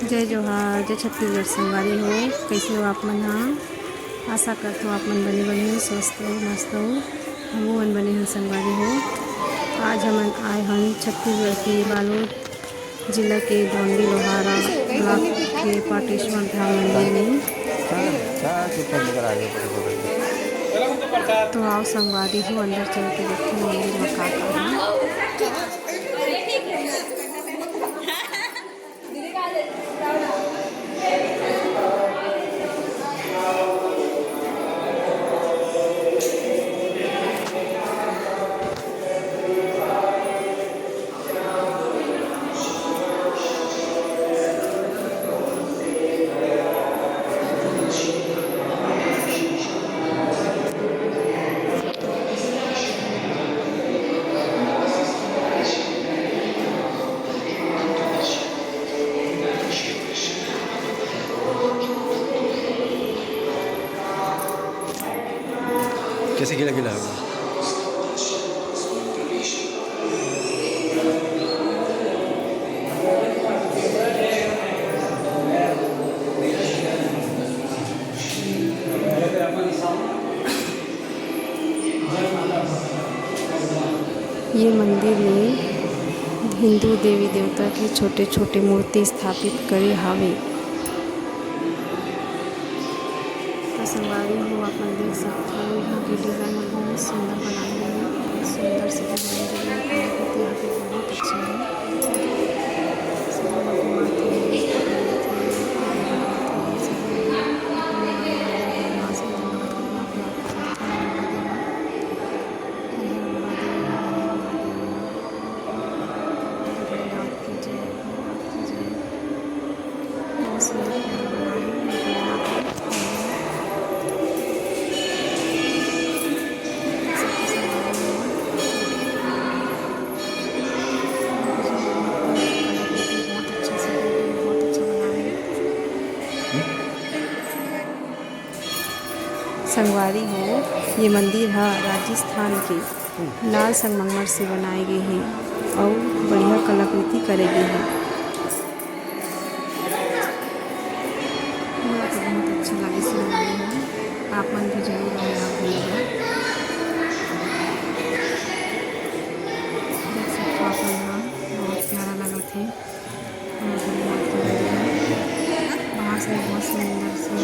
जय जोहार, जय छत्तीसगढ़ संगवारी हो। कैसे हो आप मन? आशा करते हो आप मन बने बने स्वस्थ हो, मस्त हो। हमू मन बने हैं संगवारी हो। आज हम आए हैं छत्तीसगढ़ के बालोद जिला के डोंडी लोहारा ब्लॉक के पाटेश्वर धाम मंदिर में। तो आओ संगवारी हो, अंदर चल के देखते हैं मंदिर में का है। कैसे गिला गिला होगा? ये मंदिर में हिंदू देवी देवता की छोटे छोटे मूर्ति स्थापित करे हावे। तो संगवारी हो आप मन देख सकते हो, यहाँ की डिज़ाइन बहुत सुंदर बनाई गई है। बहुत सुंदर से डिज़ाइन दी गई है। यहाँ पे बहुत अच्छा है। सब लोगों के माथे में संगवारी हो। ये मंदिर है राजस्थान के लाल संगमरमर से बनाए गए हैं और बढ़िया कलाकृति करे गए हैं। मुझे तो बहुत अच्छा लगे संगवारी हो। आप मन भी जरूर आना भूलिएगा। देख सकते हो आप यहाँ बहुत प्यारा लगा थे। बाहर से बहुत सुंदर से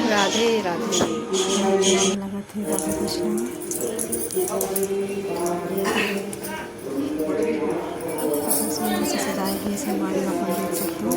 राधे राधे लगा थे राधा कृष्ण सुंदर से सजाई गई संगवारी आप देख सकते हो।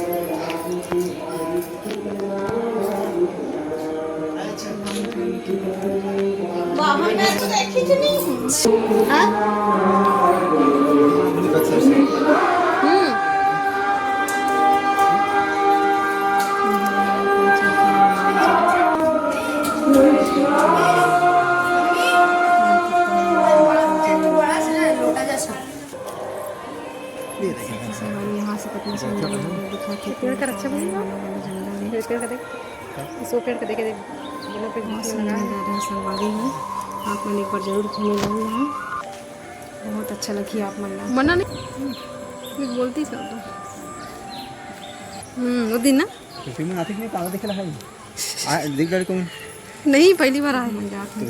यहाँ से कितनी सुंदर दिखाती पेड़ का रक्षा बनेगा पेड़ का देख सो पेड़ का देखे देख बहुत सुंदर संगवारी है। आप मन एक बार जरूर घूमे जाऊँ यहाँ बहुत अच्छा लगी आप मन मना नहीं बोलती सब तो वो दिन ना नहीं पहली बार आए हम जाते हैं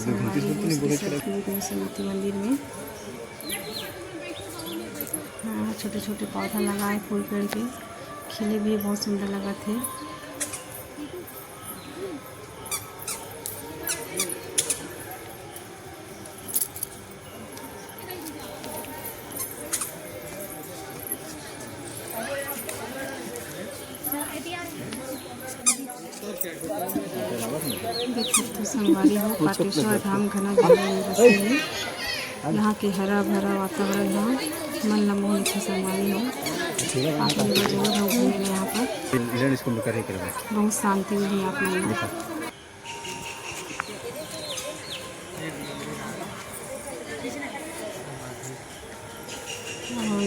समिति मंदिर में। हाँ छोटे छोटे पौधा लगाए फूल पेड़ के खिले भी बहुत सुंदर लगा थे। देख सकते संगवारी हो पाटेश्वर धाम घना जंगल में यहाँ के हरा भरा वातावरण है मन ला मोह लिखे संगवारी हो। आप लोग जरूर हो घूमेंगे यहाँ पर बहुत शांति मिली आप लोग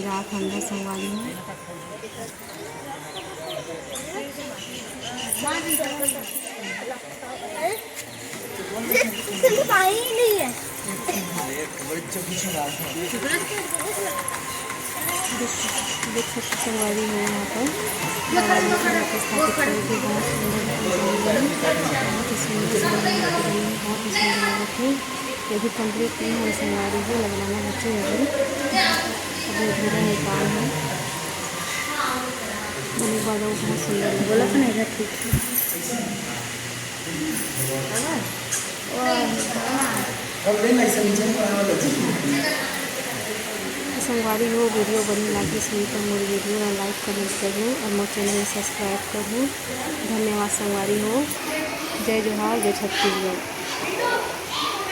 जात अंदर संगवारी हो। देख सकते संगवारी है यहाँ पर स्थापित करके बहुत सुंदर लगा थे। ये भी कम्प्लीट नहीं है संगवारी है लगवाना बच्चे अभी अधूरा है काम है मैंने बड़ा बहुत सुंदर बोला था नहीं ठीक संगवारी हो वीडियो बढ़िया लगी सही तो मोर वीडियो लाइक कमेंट करूँ और मोर चैनल सब्सक्राइब करूँ। धन्यवाद संगवारी हो। जय जोहार जय छत्तीसगढ़।